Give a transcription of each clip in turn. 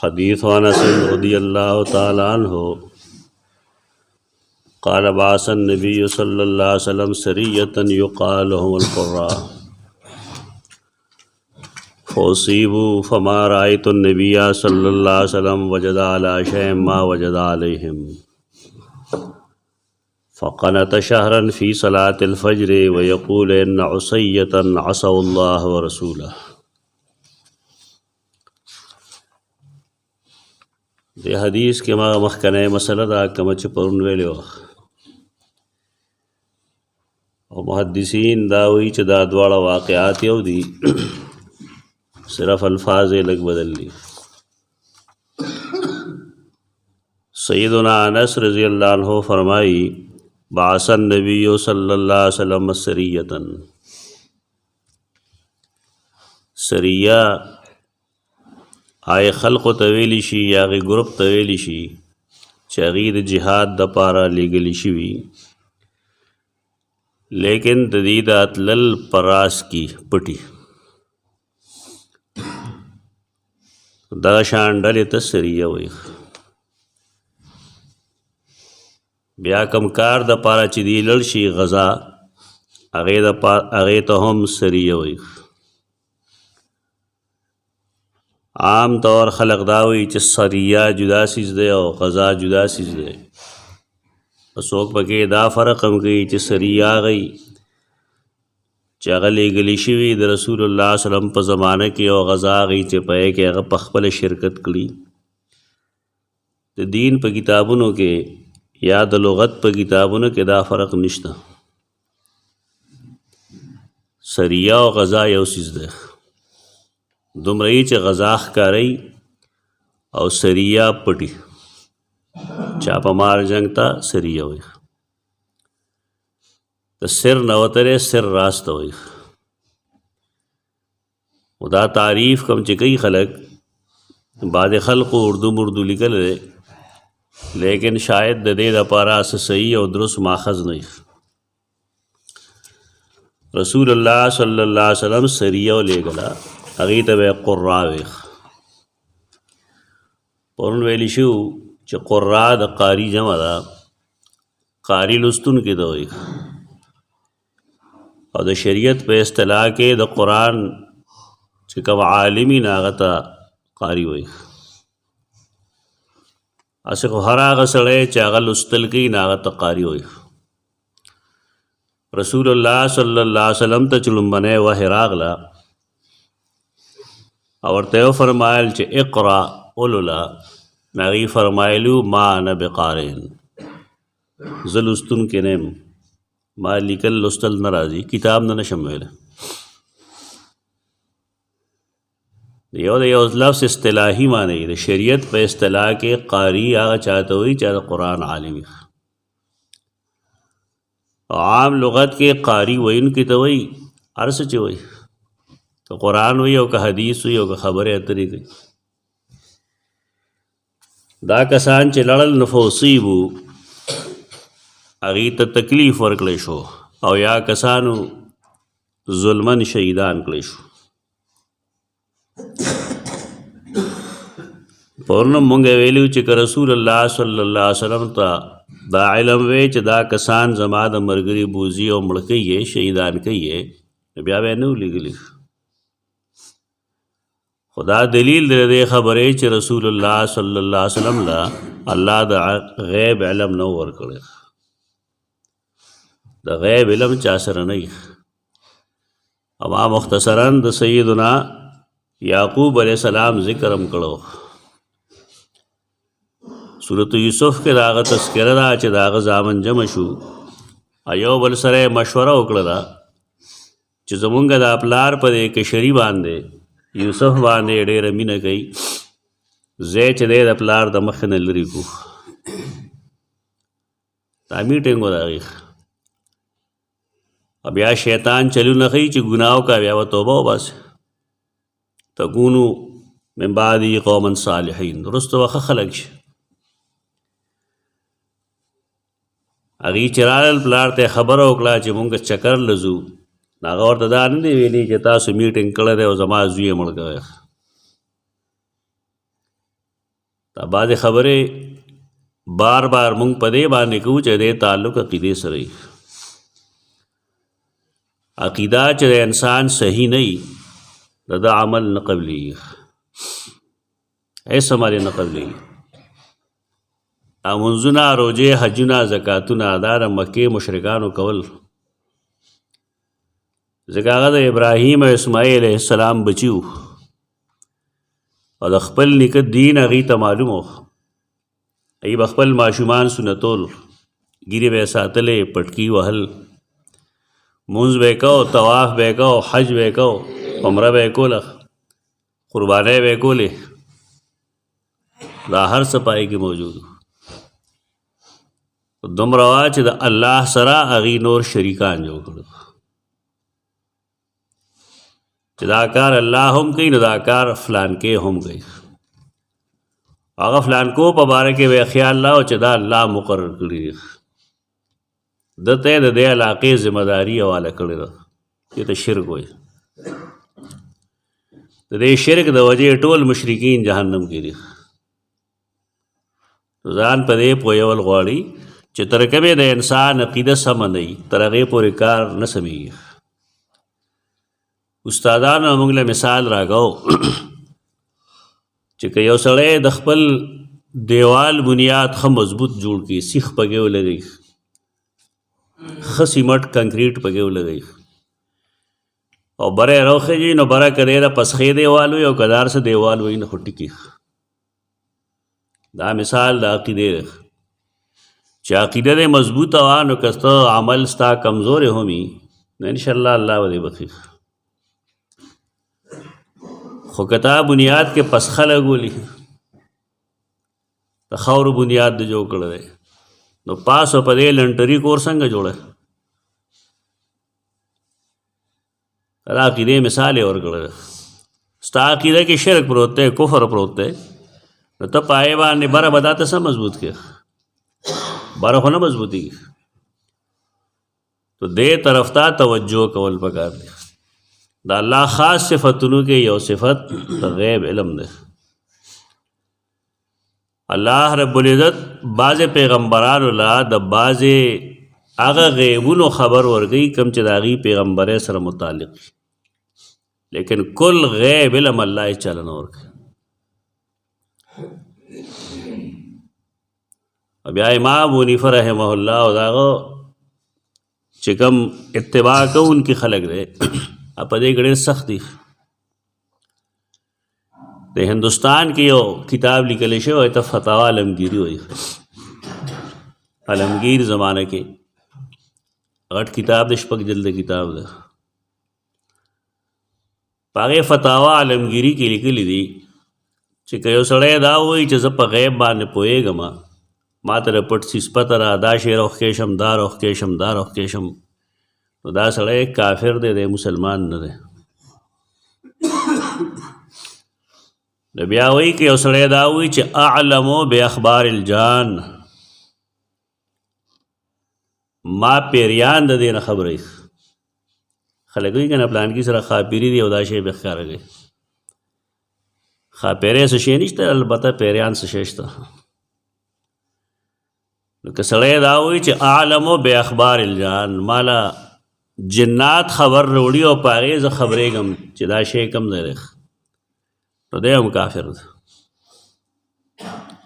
حدیث انس رضی اللہ تعالی عنہ قال بعث النبی صلی اللہ علیہ وسلم سریة یقال لهم القراء فاصیبوا فما رأیت النبی صلی اللہ علیہ وسلم وجد علی شیء ما وجد علیہم فقنت شهرا في صلاة الفجر ويقول إن عصية عصوا الله ورسوله. دی حدیث کې ما مخکنه مسله دا کوم چې پرون ویلو او محدثین دا وی چې دا دواړه واقعات یو دي صرف الفاظ لګ بدل دي. سیدنا انس رضی اللہ عنہ فرمائی بعث النبی صلی اللہ علیہ وسلم سریتن، سریہ آئے خلق تویلی شی یا غی گروپ تویلی شی چاگید جہاد دا پارا لیگلی شوی لیکن تدید اتلل پراس کی پٹی دا شان ڈلی تا سریہ وی. بیا کم کار د پاره چې دی لړ شي غزا هغې ته هم سریه وي. عام طور خلق دا وي چې سریه جدا سیز دی او غزا جدا سیز دی. څوک پکې دا فرق هم کوي چې سریه هغه چې هغه لیږلي شوي د رسول الله صلی الله علیه وسلم په زمانه کې او غزا هغه چې په کې هغه په خپله شرکت کړي. د دین په کتابونو کې یا د لغت په کتابونو کې دا فرق نشته. سریه او غزا یو سیز ده. دومره چې غزا ښکاري او سریه پټي چاپه مار جنگ ته سریه وي. د سر نه وترې سر راسته وي. او دا تعریف کوم چې کوي خلک بعض خلقو اردو مردو لیکل دی لیکن شاید د دې لپاره صحیح او درست ماخذ نه. رسول الله صلی الله علیه وسلم سریه ولېږله هغې ته به قرا وي. پرون ویلی شو چې قرا د قاري جمع ده، قاري لوستونکي ته وایي او د شریعت په اصطلاح کې د قرآن چې کوم عالمي نه هغه ته قاري وایي. اسه خو هر هغه سړی چې هغه لوستل کوي نه هغه ته قاري وایي. رسول الله صلی الله علیه وسلم ته چې لومبنی وحی راغله او ورته یې فرمایل چې اقرا اولولا، هغې فرمایلو ما انا بقارئ، زه لوستونکی نه یم، ما لیکل لوستل نه راځي، کتاب نه نشم ویلی. یو د یو لفظ اصطلاحي معنی د شریعت په اصطلاح کې قاری هغه چاته وي چې د قرآن عالم وي. عام لغت کې قاری ویونکي ته وایي هر څه چې وایي، که قرآن وي او که حدیث وي او که خبرې اترې کوي. دا کسان چې لړل نو فاصیبو هغې ته تکلیف ورکړی شو او یا کسانو ظلمن شهیدان کړی شو. پرونه مونږ ویلو چې که رسول الله صلی الله علیه وسلم ته دا علم وی چې دا کسان زما د مرګري بوزي او مړه کوي شهیدان کوي بیا به نه ولیږلی. خدا دلیل د دې خبرې چې رسول الله صلی الله علیه وسلم لا الله د غیب علم نه ورکړی. د غیب علم چا سره نه وي. اما مختصرا د سیدنا یعقوب علیہ السلام ذکر هم کړو. سورۃ یوسف کې د هغه تذکره ده چې د هغه زامن جمع شو یو بل سره مشوره وکړله چې زمونږ د پلار په دې کشري باندې یوسف باندې ډېره مینه کوي، ځای چې دی د پلار د مخې نه لرې کړو. دا میټینګ و د هغې. بیا شیطان چلونه ښیي چې ګناه وکړه بیا به توبه وباسي. تکونو من بعدی قوما صالحین، وروسته به ښه خلک شي. هغې چې رالل پلار ته یې خبره وکړه چې مونږ چکر له ځو، هغه ورته دا نه دی ویلي چې تاسو میټینګ کړی دی او زما زوی یې مړ کوی. دا بعضې خبرې بار بار مونږ په دې باندې کوو چې دې تعلق عقیدې سره وي. عقیده چې د انسان صحیح نه وي د ده عمل نه قبلېږي، هېڅ عمل یې نه قبلېږي. منځونه، روجې، حجونه، زکاتونه دا د مکې مشرکانو کول، ځکه هغه د ابراهیم او اسماعیل علیه السلام بچي وو او د خپل نیکه دین هغوی ته معلوم و. هغوی به خپل ماشومان سنتول، ګیرې به یې ساتلې، پټکي وهل، مونځ به یې کو، طواف به یې کو، حج به یې کو، عمره به یې کوله، قربانۍ به یې کولې، دا هر څه پای کې موجود و. دومره وه چې د الله سره هغوی نور شریکان جوړ کړل چې دا کار الله هم کوي نو دا کار فلانکې هم کوي. هغه فلانکو په باره کې به خیال نه و چې دا الله مقرر کړي دي، ده ته یې د دې علاقې ذمه داري حواله کړې ده. دې ته شرک وایي. د دې شرک د وجې ټول مشرکین جهنم کې دي. ځان په دې پوهول غواړي چې تر کومې د انسان عقیده سمه نه وي تر هغې پورې کار نه سمېږي. استادانو موږ له مثال راکو چې که یو سړی د خپل دیوال بنیاد ښه مضبوط جوړ کړي، سیخ پکې ولګوي، ښه سیمټ کنکریټ پکې ولګوي او بره یې راوخېږي، نو بره که دی د پسخې دیوال وي او که د هر څه دیوال وي نو خو ټکي. دا مثال د عقیدې دی چې عقیده دې مضبوطه وه نو که ته عمل ستا کمزورې هم وي نو انشاءالله الله به دې بخي. خو که تا بنیاد کې پسخه لګولي، د خاورو بنیاد دې جوړ کړی دی، نو پاس په دې لنټري کور څنګه جوړه؟ د عقیدې مثال یې ورکړی دی. ستا عقیده کې شرک پروت دی، کفر پروت دی، نو ته په هغې باندې بره به دا ته څه مضبوط کړې؟ بره خو نه مضبوطېږي. تو دې طرف ته توجه کول پکار دی. د الله خاص صفتونو کې یو صفت د غیب علم دی. الله رب العزت بعضې پیغمبرانو له د بعضې هغه غیبونو خبر ورکوي کوم چې د هغې پیغمبرۍ سره متعلق وي، لیکن کل غیب علم الله یې چاله نه ورکوي. بیا امام ابو حنیفه رحمه الله او د هغه چې کوم اتباع کوونکي خلک دی په دې کې ډېر سخت دي. د هندوستان کې یو کتاب لیکلی شوی ته فتاوا علمگیری وایي. علمگیر زمانه کې غټ کتاب د 6 جلده کتاب ده. په هغې فتاوا علمگیری کې لیکلي دي چې که یو سړی دا وایي چې زه په غیب باندې پوهېږم، ما ته د پټ څیز پته را، دا شی روښکېشم، دا روښکېشم، دا روښکېشم، نو دا سړی کافر دی، دی مسلمان نه دی. نو بیا وایي که یو سړی دا وایي چې اعلمو باخبار الجان، ما پیریان د دې نه خبره وي. خلک وایي که نه پلانکي سره خاپیري دي او دا شی به ښکاره کوي. خاپیری څه شی نشته، البته پیریان څه شی شته. نو که سړی دا وایي چې اعلمو باخبار الجان، مالا جنات خبر روړي او په هغې زه خبرېږم چې دا شی کوم ځای دی، نو دی هم کافر دی.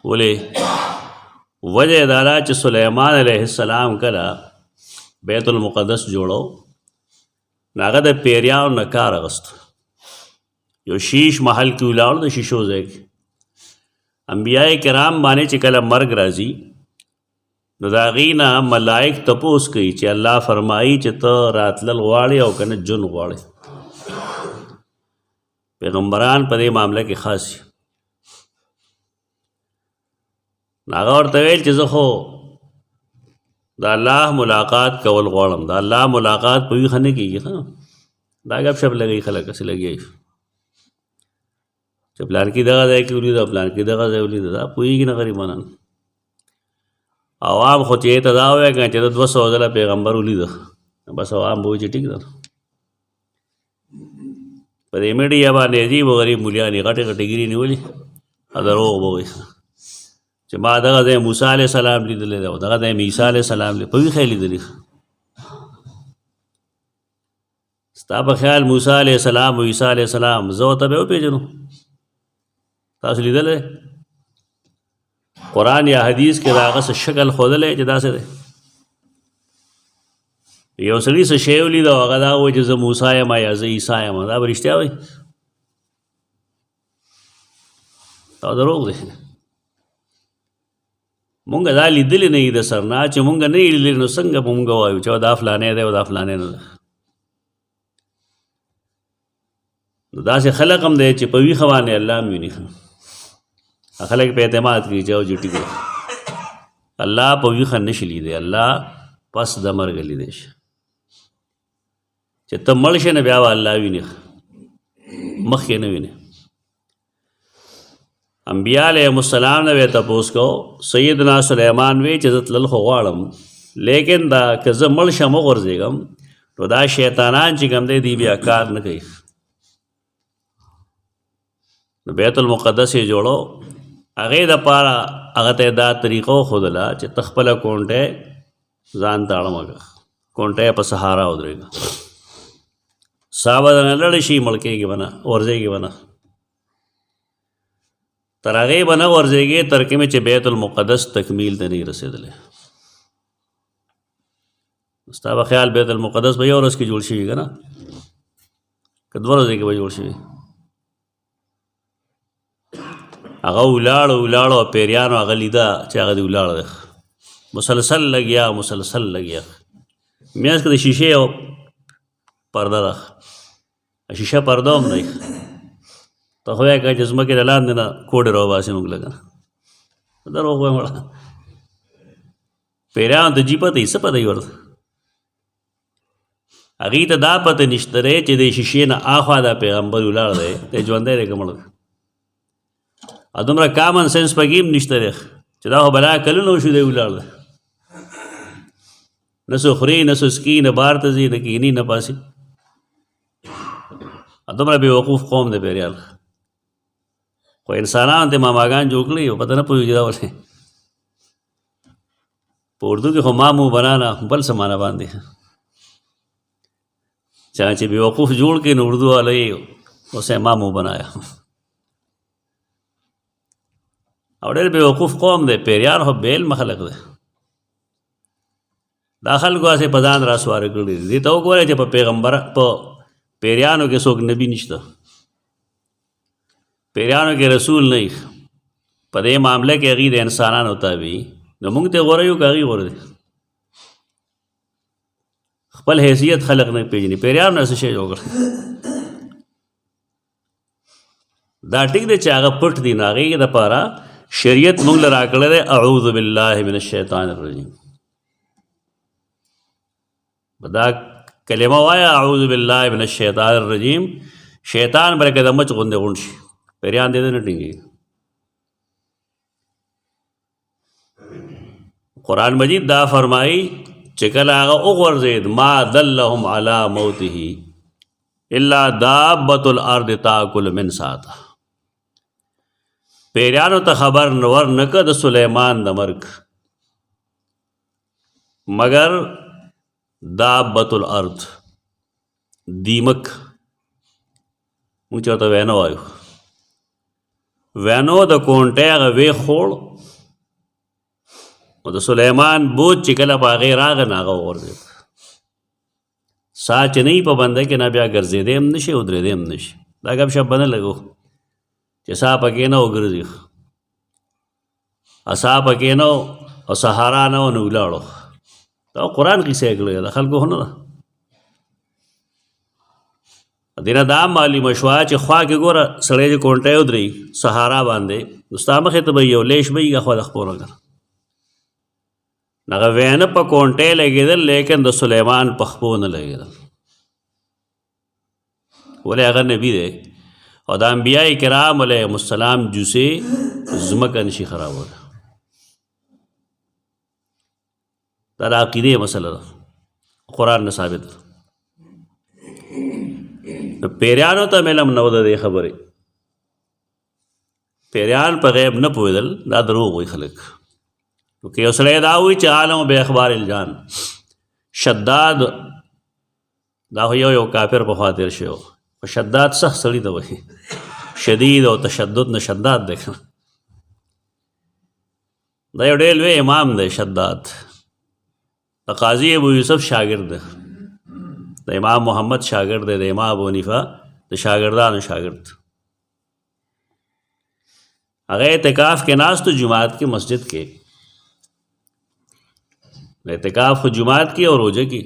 ولې؟ وجه یې دا ده چې سلیمان علیه السلام کله بیت المقدس جوړو نو هغه د پیریانو نه کار اخیست. یو شیش محل کې ولاړ د شیشو ځای کې انبیاء کرام باندې چې کله مرګ راځي نو د هغې نه ملائک تپوس کوي چې الله فرمایي چې ته راتلل غواړې او که نه جون غواړې. پیغمبران په دې معامله کې خاص دي. نو هغه ورته ویل چې زه خو د الله ملاقات کول غواړم. د الله ملاقات په ویښه نه کېږي. دا ګپ شپ لګوي خلک، هسې لګیا چې پلانکي دغه ځای کې ولیده، پلانکي دغه ځای ولیده، دا پوهېږي نه غریبانان. عوام خو چې ته دا ووایه که چې د 200 ځله پیغمبر ولیده، بس عوام به وایي چې ټیک ده. په دې میډیا باندې عجیب و غریب مولیانې غټې غټې ګیرې نیولي او دروغ به وایي. چې ما دغه ځای موسی علیه السلام لیدلی دی او دغه ځای عیسی علیه السلام په ویښه یې لیدلي. ستا په خیال موسی علیه السلام او عیسی علیه السلام زه ورته به وپېژنو؟ تاسو لیدلی قرآن یا حدیث کې د هغه څه شکل ښودلی چې داسې دی؟ یو سړي څه شی ولید او هغه دا وایي چې زه موسی یم یا زه عیسی یم، دا به رښتیا وایي؟ دا دروغ دی. مونږ دا لیدلی نه یي د سر نه، چې مونږ نه یې لیدلی نو څنګه به مونږ وایو چې دا فلانی دی او دا فلانی نه دی؟ نو داسې خلق هم دی چې په ویښه باندې الله هم ویني. خلک په اعتماد کوي چې او جټي دی. الله په ویښه نشي لیدی، الله پس د مرګ لیدی شي. چې ته مړ شې نه بیا به الله ویني، مخکې نه ویني. انبیاء علیهم السلام نه به تپوس کو، سیدنا سلیمان وی چې زه تلل خو غواړم لیکن دا که زه مړ شم وغورځېږم نو دا شیطانان چې کوم دی دی بیا کار نه کوي. نو بیت المقدس یې جوړو، هغې دپاره هغه ته دا طریقه وښودله چې ته خپله کونټۍ ځان ته اړمه کړه، کونټۍ په سهارا ودرېږه، ساه به درنه لړې شي، مړ کېږي به نه، ورځېږي به نه. تر هغې به نه ورځېږې تر کومې چې بیت المقدس تکمیل ته نه وي رسېدلی. ستا به خیال بیت المقدس به یو ورځ کې جوړ شوي که نه، که دوه ورځې کې به جوړ شوي. هغه ولاړو ولاړو او پیریانو هغه لیده چې هغه دې ولاړ دی، مسلسل لګیا مسلسل لګیا. میانځ کې د شیشې او پرده ده، شیشه پرده هم نه وي. ته خو یې که چې ځمکې د لاندې نه کوډې راوباسي موږ لږ نه، دروغ وایم وړه. پیریانو ته جي پته یي، څه پته یي ورته؟ هغې ته دا پته نشته دی چې د شیشې نه اخوا دا پیغمبر ولاړ دی، دی ژوندی دی که مړ دی. دومره کامن سینس پکې هم نشته دی چې دا خو بلا کلونه وشو دی ولاړ دی، نه څه خوري نه څه څکي، نه بار ته ځي، نه کښېني نه پاسي. دومره بې وقوف قوم دی پیریان. خو انسانانو ته ماماګان جوړ کړي او پته نه پوهېږي دا ولې. په اردو کې خو مامو بنانا بل څه معنا باندې چا چې بې وقوف جوړ کړي نو اردو والا یې اسے مامو بنایا. او ډېر بې وقوف قوم دی پیریان، خو بې علمه خلک دی. دا خلکو هسې په ځان راسواره کړي دي. دې ته وګورئ چې په پیریانو کې څوک نبي نشته، پیریانو کې رسول نه وي، په دې معامله کې هغوی د انسانانو تابع نو موږ ته غوره یو که هغوی غوره دي؟ خپل حیثیت خلق نه پېژني. پیریانو نه څه شی جوړ کړی دا ټیک دی چې هغه پټ دي، نو هغې دپاره شریعت موږ له راکړی دی اعوذ بالله من الشیطان الرجیم. دا کلمه وایه اعوذ بالله من الشیطان الرجیم، شیطان به لکه د مچ غوندې غونډ شي، پیریان دې نه ټینګېږي. قرآن مجید دا فرمایي چې کله هغه وغورځېد ما دلهم علی موته الا دابة الارض تاکل من ساته. پیریانو ته خبر ور نکه د سلیمان د مرګ مگر دابة الارض، دیمک موږ چې ورته وینه وایو، وینو د کونټۍ هغه وې خوړ او د سلیمان بوج چې کله په هغې راغی نو هغه وغورځېد. ساه چې نه وي په بنده کې نه بیا ګرځېدی هم نه شي او درېدی هم نه شي. دا ګپ شپ به نه لګو چې ساه پکې نه وګرځي، ساه پکې نه او سهارا نه و نو ولاړو. دا قرآن قصه یې کړې د خلکو خو نه ده. دې نه دا معلومه شوه چې خوا کې ګوره سړی چې کونټۍ ودرېږي سهارا باندې نو ستا مخې ته به یو لیش به وي خوا د خپو نه کړه. هغه وینه په کونټۍ لګېدل لیکن د سلیمان په خپو نه لګېدل. ولې هغه نبي دی او د انبیاء کرام علیهم السلام جوسې ځمکه نشي خرابولی. دا د عقیدې مسله ده، قرآن نه ثابت ده. پیریانو ته علم نه و د دې خبرې، پیریان په غیب نه پوهېدل دا دروغ وایي خلک. نو که یو سړی دا وایي چې عالم به اخبار الجان، شداد دا خو یو کافر پخوا تېر شوی و، خو شداد سخت سړي ته وایي، شدید او تشدد نه شداد دی که دا یو ډېر لوی امام دی. شداد د قاضي ابو یوسف شاګرد دی، د امام محمد شاګرد دی، د امام ابو حنیفه د شاګردانو شاګرد. هغه اعتکاف کې ناست جماعت کې مسجد کې، اعتکاف خو جماعت کې او روزه کې.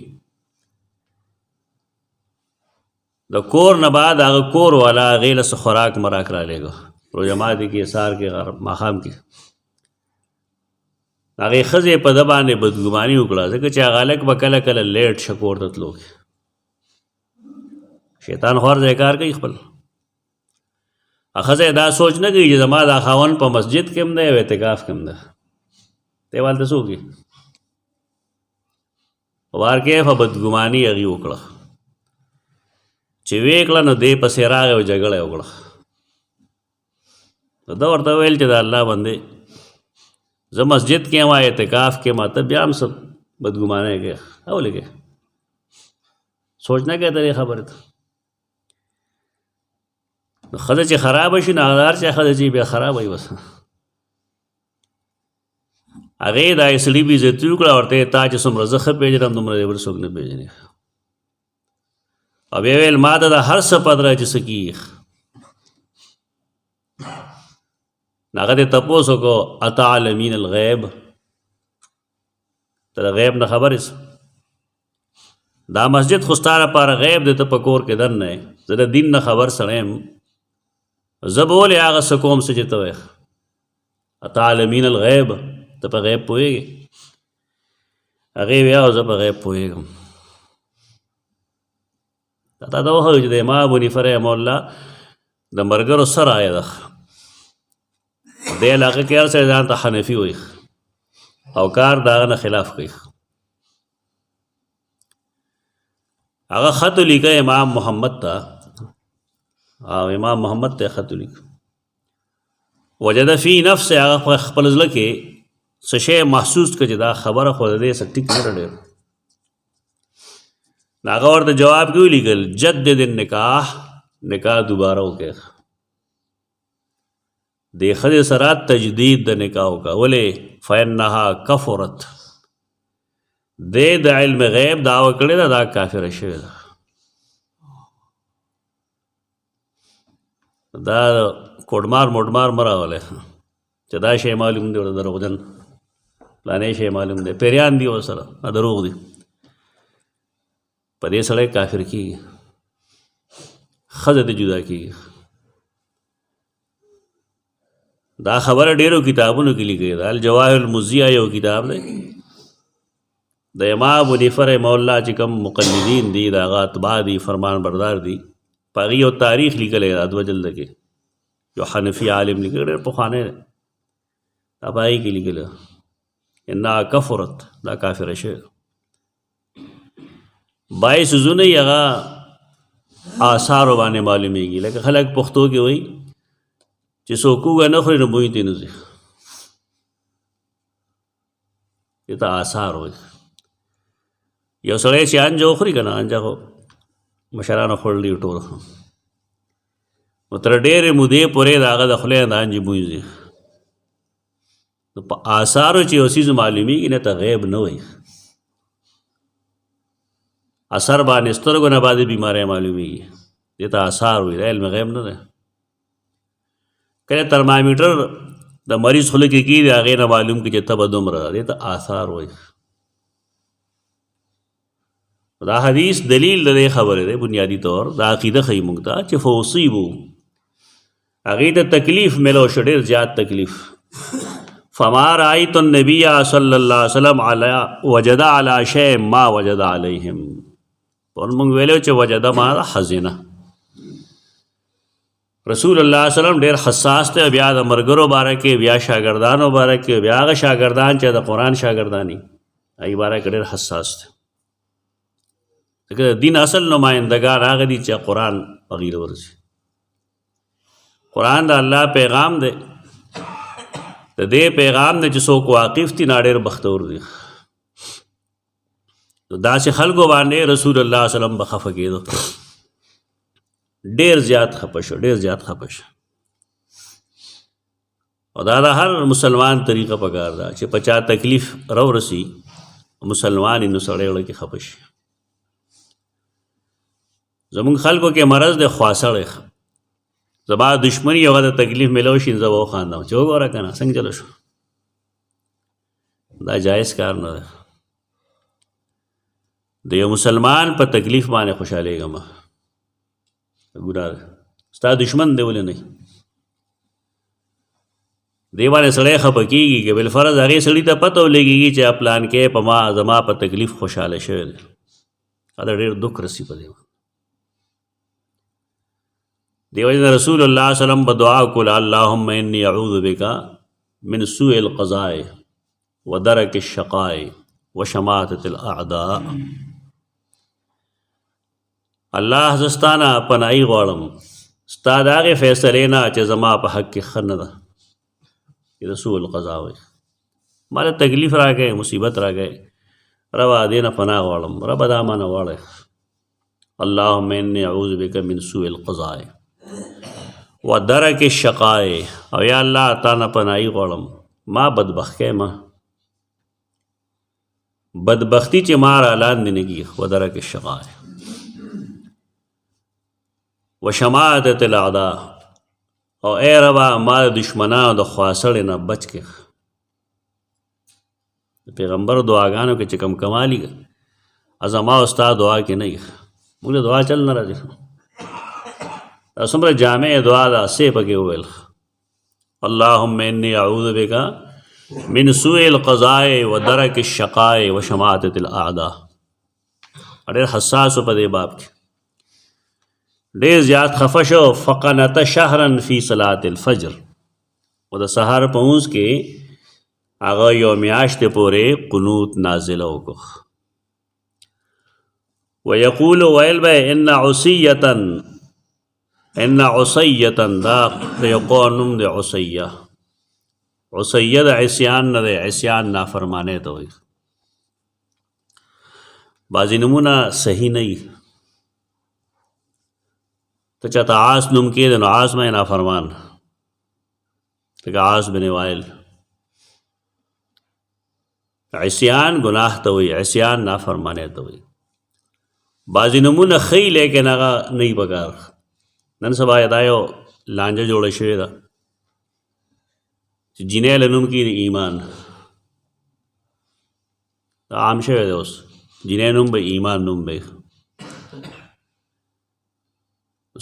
د کور نه بعد هغه کور والا هغې له څه خوراک مراک رالیږه، روژه ماتي کې سهار کې ماښام کې. هغې ښځې په ده باندې بدګماني وکړه، ځکه چې هغه هلک به کله کله لیټ شه کور ته تلو. شیطان خور ځای کار کوي خپل. ښځه دا سوچ نه کوي چې زما دا خاوند په مسجد کې هم دی او اعتکاف کې هم دی، دی هلته څه وکړي. وار کیفه بدګماني هغې وکړه، چې ویې کړه نو دی پسې راغی او جګړه یې وکړه. نو ده ورته ویل چې د الله بندې زه مسجد کې یم اعتکاف کې یم، ته بیا هم څه بدګمانۍ کوې، ولې کوې؟ سوچ نه کوې ته دې خبرې ته. نو ښځه چې خرابه شي نو هغه هر چا ښځه چې بیا خرابه وي بس. هغې دا سړي بې عزتي وکړه، ورته یې تا چې څومره زه ښه پېژنم دومره دې بل څوک نه پېژني. او بیا ویل ما ته د هر څه پته چې څه کېږي. نو هغه دې تپوس وکړو اتعلمین الغیب، ته د غیب نه خبر یې؟ دا مسجد خو ستا لپاره غیب دی، ته په کور کې دننه یې. زه د دین نه خبر سړی یم، زه به ولې هغه څه کوم څه چې ته وایې. اتعلمین الغیب، ته په غیب پوهېږې؟ هغې وی او زه په غیب پوهېږم. تا ته وښیو چې د امام ابو حنیفه رحمه الله د ملګرو څه رایه ده. دې علاقه کې هر سړی ځان ته حنفي وایي او کار د هغه نه خلاف کوي. هغه خط ولیکه امام محمد ته، او امام محمد ته خط ولیکه. وجد فی نفس، هغه خپل زړه کې څه شی محسوس کړه چې دا خبره خو د دې څه ټیک نه ډېر. هغه ورته جواب کې ولیکل جدد النکاح، نکاح دوباره وکړه. دې ښځې سره تجدید د نکاح وکړه. ولې؟ فإنها کفرت، دې د علم غیب دعوه کړې ده، دا کافره شوې ده. دا کوډمار موډمار مه راولئ چې دا شی معلوم دی ورته دروغجن، فلانی شی معلوم دی، پیریان دي ورسره، دا دروغ دي. په دې سړی کافر کېږي، ښځه دې جدا کېږي. دا خبره ډېرو کتابونو کې لیکلې ده. الجواهر المزیه یو کتاب دی د امام ابو حنیفه رحمه الله چې کوم مقلدین دي، د هغه اتباع دي، فرمان بردار دي، په هغې یو تاریخ لیکلی ده 2 جلده کې. یو حنفي عالم لیکلی، ډېر پخوانی دی، دا په هغې کې لیکلی ده انها کفرت، دا کافره شوې. 22 سوزونه یې هغه آثارو باندې معلومیږي. لکه خلک پښتو کې وایي چې څوک اوږه نه خوري نو بوی ترې نه ځي، دې ته آثار وایي. یو سړی چې انجه وخوري که نه، انجه خو مشرانو خوړلي ټول، نو تر ډېرې مودې پورې د هغه د خولې نه د انجې بوی ځي. نو په آثارو چې یو څیز معلومیږي نه ته غیب نه وایي. اثر باندې سترګو نه باندې بیماری معلومیږي، دې ته آثار وایي، دا علم غیب نه دی. کله ترمامیټر د مریض خوله کې کېږي، د هغې نه معلوم کړي چې تبه دومره ده، دې ته آثار وایي. دا حدیث دلیل د دې خبرې دی، بنیادي طور دا عقیده ښیي موږ ته چې فوصیبو، هغې ته تکلیف میلو شو، ډېر زیات تکلیف. فما رأیت النبی صلی الله علیه وسلم وجد علی شیء ما وجد علیهم. پر موږ ویلو چې وجده ما حزینه. رسول الله صلی الله علیه وسلم ډېر حساس دی، بیا د ملګرو باره کې، بیا شاګردانو باره کې، بیا هغه شاګردان چې د قرآن شاګرداني هغې باره کې ډېر حساس دی. ځکه د دین اصل نمایندګان هغه دي چې قرآن هغې له ورځي. قرآن د الله پیغام دی، د دې پیغام نه چې څوک واقف دي نا ډېر بختور دي. داسې خلکو باندې رسول الله صلی الله علیه وسلم به خفه کېدو، ډېر زیات خفه شو، ډېر زیات خفه شو. او دا د هر مسلمان طریقه پکار ده چې په چا تکلیف راورسي مسلمان یې نو سړی وړه کې خفه شي. زمونږ خلکو کې مرض د خواصړی، زما دشمنی هغه د تکلیف میلو شي زه به وخاندم چې وګوره که نه څنګه چلو شو. دا جایز کار نه دی. د یو مسلمان په تکلیف باندې خوشحالیږم، ګناه ده. ستا دشمن دی ولې نه دې باندې سړی خفه کېږي که بالفرض هغې سړي ته پته ولګېږي چې پلان کې په ما زما په تکلیف خوشحاله شوی دی، هغه ډېر دک رسي په دې. دی وجه رسول الله صلی الله علیه وسلم به دعا کوله اللهم انی اعوذ بک من سوء القضاء ودرک الشقاء وشماتة الاعداء. الله زستانه پناهي غواړم ستا د هغې فیصلې نه چې زما په حق کې ښه نه ده، چې د سوء القضاء وایي ما ته تکلیف راکړی، مصیبت راکړی، ربه دې نه پناه غواړم، ربه دا ما نه غواړی. اللهم انی اعوذ بک من سوء القضاء ودرک الشقاء، او یا الله تا نه پناهي غواړم ما بدبخت کې ما بدبختی چې ما را لاندې نه کي، ودرک الشقاء وشماتة الاعداء، او اے ربا ما د دشمنانو د خواصړې نه بچ کې. د پیغمبر دعاګانو کې چې کم کمالي زما او ستا دعا کې نه وي، موږ د دعا چل نه راځي. دا څومره جامع دعا ده، څه پکې وویل اللهم انی اعوذ بک من سوء القضاء ودرک الشقاء وشماتة الاعداء. ډېر حساس په دې باب کې، ډېر زیات خفه شو. فقنت شهرا فی صلاة الفجر، او د سهار په مونځ کې هغه یو میاشتې پورې قنوت نازله وکړه. ویقول ویل به ان عصیة دا د یو قوم نوم دی عصیه. عصیه د عصیان نه دی، عصیان نافرمانی ته وایي. بعضې نومونه صحیح نه وي، ته چاته عاص نوم کېږي نو عاص مه نافرمان، لکه عاص بن وائل. عصیان ګناه ته وایي، عصیان نافرمانی ته وایي. بعضې نومونه ښه وي لیکن هغه نه وي پکار. نن سبا دا یو لانجه جوړه شوې ده چې جینۍ له نوم کې د ایمان، دا عام شوی دی اوس. جینۍ نوم به ایمان نوم به.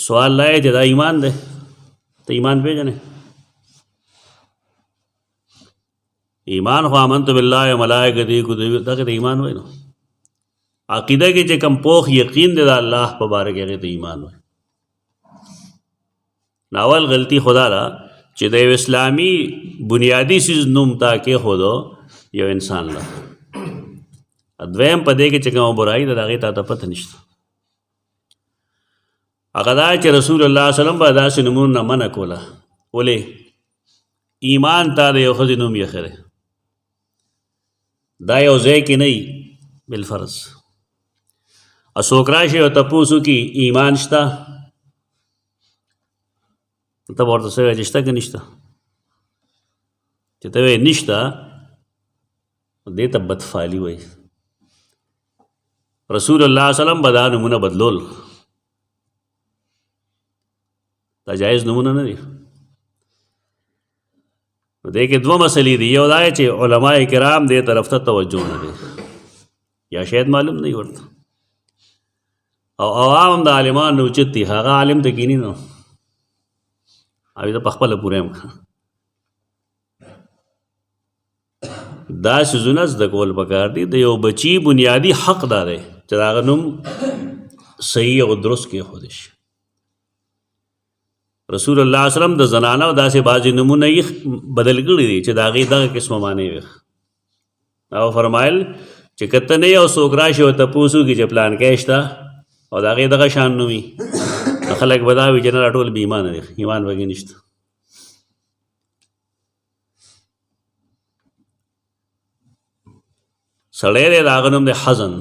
سوال دا دی چې دا ایمان دی، ته ایمان پېژنې؟ ایمان خو آمنت بالله و ملائکته کتبه دغه ته ایمان وایي. نو عقیده کې چې کم پوخ یقین دی د الله په باره کې هغې ته ایمان وایي. ناول غلطي خدا ده چې د یو اسلامي بنیادي څیز نوم تا کېښودو یو انسان له. دویم په دې کې چې کومه برایي ده د هغې تا ته پته نشته. هغه دا چې رسول الله صلی الله علیه وسلم به داسې نومونو نه منع کوله. ولې؟ ایمان تا د یو ښځې نوم یې ښه دی، دا یو ځای کې نه وي بالفرض. او څوک راشي او تپوس وکړي ایمان شته، ته به ورته څه وایې چې شته که نشته؟ چې ته وایې نشته دې ته بدفالي وایي. رسول الله صلی الله علیه وسلم به دا نومونه بدلول، دا جایز نومونه نه دي. نو دې کې دوه مسلې دي. یو دا چې علماء کرام دې طرف ته توجه نه دی، یا شاید معلوم نه وي ورته، او عوام د عالمانو اوچت دي، هغه عالم ته کیني نو او ته په خپله پوره یم. دا څیزونه زده کول پکار دي. د یو بچي بنیادي حق دا دی چې د هغه نوم صحیح او درست کېښودی شي. رسول الله صلی الله علیه وسلم د زنانو داسې بعضې نومونه یې بدل کړي دي چې د هغې دغه قسمه معنی وي. او فرمایل چې که ته نه یې او څوک راشي او تپوس وکړي چې پلانکی شته او د هغې دغه شان نوم وي، خلک به دا وي چې نه دا ټول بې ایمانه دي، ایمان پکې نشته. سړی دی د هغه نوم دی حزن.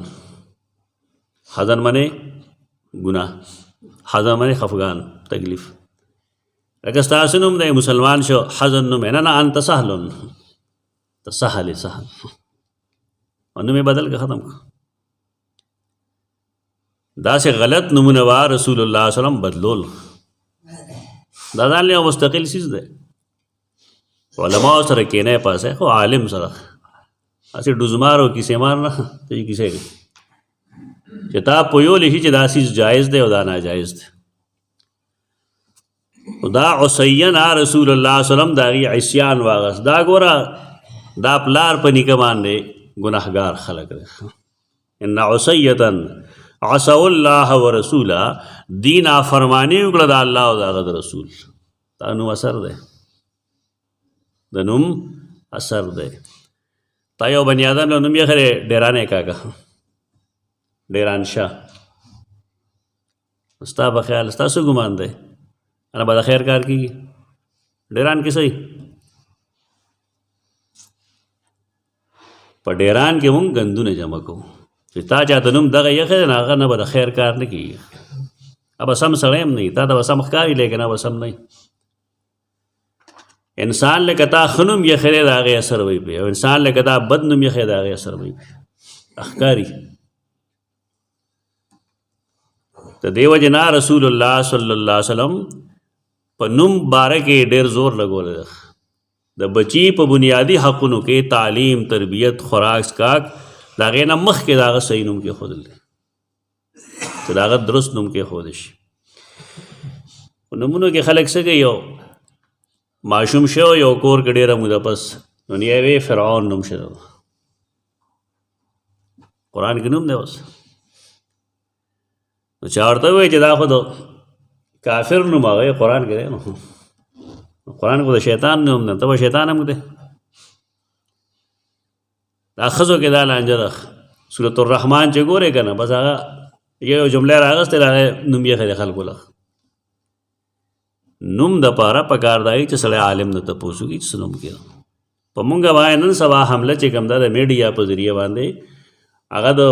حزن منې ګناه، حزن منې خفګان تکلیف. لکه ستاسو نوم دی مسلمان شو حزن نوم نه نه انت سهلون ته سهل سهل نوم یې بدل که ختم که. داسې غلط نومونه وا رسول الله صلی الله علیه وسلم بدلول. دا ځان له مستقل چیز دی. علماء سره کېنه پاسه خو عالم سره اسی ډوزمار او کیسې مار نه ته کیسې چې تا پویول شي چې دا چیز جایز دی او دا ناجایز دی. دا عصینا رسول الله صلی الله علیه وسلم دا غي عصیان واغس. دا ګوره دا پلار په نیکه باندې ګناهګار خلق دی. ان عصیتا عصوا الله ورسوله دین فرمانی وکړه د الله او د رسول. دا نو اثر دی، د نوم اثر دی. تا یو بنی آدم له نوم یې خره ډیرانې کاکا ډیران شاه. ستا په خیال ستاسو ګمان دی انا به د خیر کار کېږي؟ ډیران کې صحیح په ډیران کې مونږ ګندونه جمع کوو چې تا چاته نوم دغه یخې نه هغه نه به د خیر کار نه کېږي. اب سم سړی هم نه تا ته به سم ښکاري لیکن اب سم نه. انسان لکه تا ښه نوم یخې دی د هغې اثر وی پې او انسان لکه تا بد نوم یخې د هغې اثر وی پې ښکاري. د دې وجې نه رسول الله صلی الله علیه وسلم په نوم باره کې ډېر زور لګولی دی. د بچی په بنیادي حقونو کې تعلیم، تربیت، خوراک څښاک د هغې نه مخکې د هغه صحیح نوم کېښودل دی چې د هغه درست نوم کېښودی شي. په نومونو کې خلک څه کوي، یو ماشوم شو یو کور کې ډېره موده پس نو یې فرعون نوم شوی قرآن کې نوم دی. اوس نو چا ورته ووایي چې دا خو د کافر نوم هغه قرآن کې دی. نو قرآن کې د شیطان نوم دی، ته به شیطان هم دی. دا ښځو کې دا لانجه ده. سورة الرحمن چې ګورې که نه بس هغه یو جمله راغستې د هغې نوم یې ښه دی خلکو له. نوم دپاره پکار دی چې سړی عالم نه تپوس وکړي چې څه نوم کې ده. په مونږ باندې نن سبا حمله چې کوم ده د میډیا په ذریعه باندې هغه د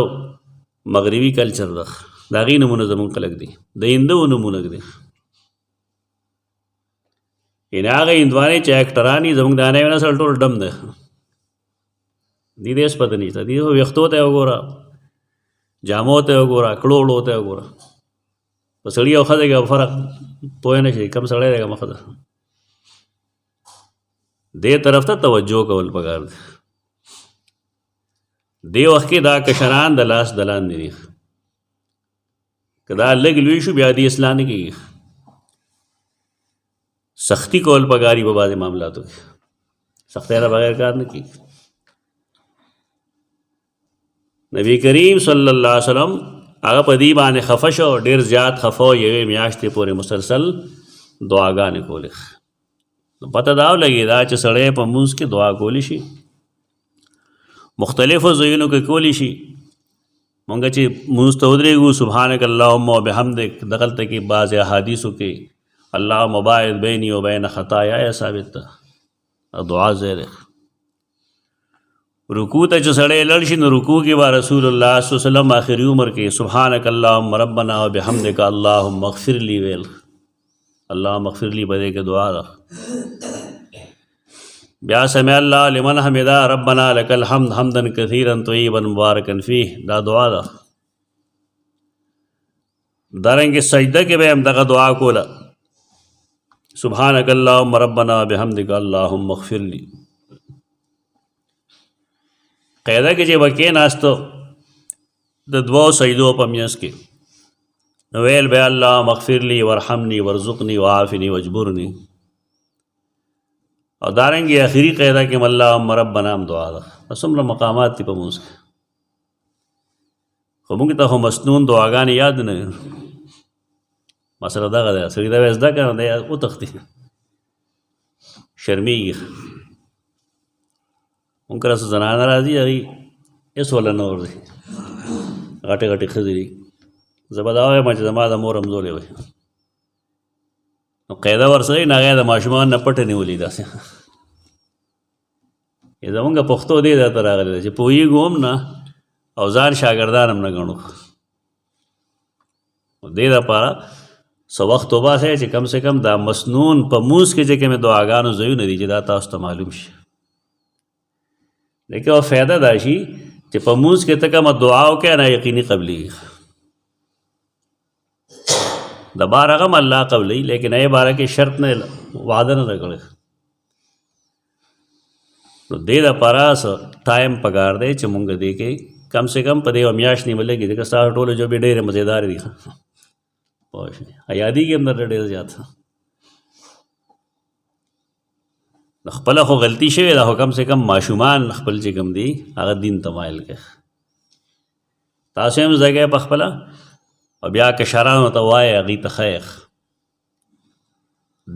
مغربي کلچر ده. د هغې نومونه زمونږ خلک دي، د هندو نومونه دي. یعنې هغه هندوانې چې اکټران دي زمونږ د نوی نسل ټول ډم دی. دې هېڅ پته نشته. دې ویښتو ته وګوره، جامو ته وګوره، کړو وړو ته وګوره. په سړي او ښځه کې فرق پوه نه شي کم سړی دی کمه ښځه. دې طرف ته توجه کول پکار دی. دې وخت کې دا کشران د لاس د لاندې دي. که دا لږ لوی شو بیا دې اصلاح نه کېږي. سختی کول پکاري په بعضې معاملاتو کې. سختۍ نه بغیر کار نه کېږي. نبی کریم صلی الله علیه وسلم هغه په دې باندې خفه شو، ډېر زیات خفه و. یوې میاشتې پورې مسلسل دعاګانې کولې. نو پته دا ولګېده چې سړی په مونځ کې دعا کولی شي، مختلفو ځایونو کې کولی شي. مونږ چې مونځ ته ودرېږو سبحانک اللهم وبحمدک دغلته کې بعضې احادیثو کې اللهم باعد بیني وبین خطایا ثابت ده. دعا ځای دی. رکوع ته چې سړی لړ شي نو رکوع کې به رسول الله صلی الله علیه وسلم آخري عمر کې سبحانک اللهم ربنا وبحمدک اللهم اغفر لی ویل. اللهم اغفر لی په دې کې دعا ده. بیا سمع الله لمن حمدا ربنا لك الحمد حمدا كثيرا طيبا مباركا فيه دا دعا ده. دارنګه سجده کې به هم دغه دعا کوله سبحانك اللهم ربنا بحمدك اللهم اغفر لي. قاعده کې چې وکې ناستو د دوو سجدو په میانس کې نو ویل به اللهم اغفر لي وارحمني وارزقني وعافني واجبرني. او دارنګه اخري قاعده کې اللهم ربنا هم دعا ده. څومره مقامات دي په موږ کې. خو موږ ته هم مسنون دعاګانې یاد نه وي. مسله دغه ده سړي دا زده کنه دی وتښتي شرمېږي. مونږ کله څه زنانه راځي هغوی هېڅ وله نه ورځي. غټې غټې ښځې دي. زه به دا وایم چې زما د مور همزولې وي. نو قاعده ورسره وي نو هغه یې د ماشومانو نه پټه نیولي داسې. زمونږ پښتو دې دا ته راغلی ده چې پوهېږو هم نه او ځان شاګردان هم نه ګڼو. دې دپاره څه وخت وباسئ چې کم سے کم دا مسنون په مونځ کې چې کومې دعاګانو ځایونه دي چې دا تاسو ته معلوم شي. لیکن او فایده دا شي چې په مونځ کې ته کومه دعا وکړې نه یقیني قبلېږي. د بار هغه هم الله قبلوي لیکن هغې باره کې شرط نه وعده نه ده کړی. نو دې دپاره څه ټایم پکار دی چې مونږ دې کې کم سے کم په دې یوه میاشت نیمه لګي ځکه ستاسو ټولو ژبې ډېرې مزېدارې دي. پوه شوې یادېږي هم درته ډېر زیات. د خپله خو غلطي شوې ده خو کم سے کم ماشومان خپل چې کوم دي هغه دین ته مایل کړي. تاسو هم زده کوئ په خپله او بیا کشرانو ته وایئ هغوی ته ښیښ.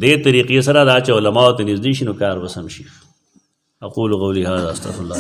دې طریقې سره دا چې علماو ته نږدې شي نو کار به سم شي. اقول قولي هذا استغفر الله.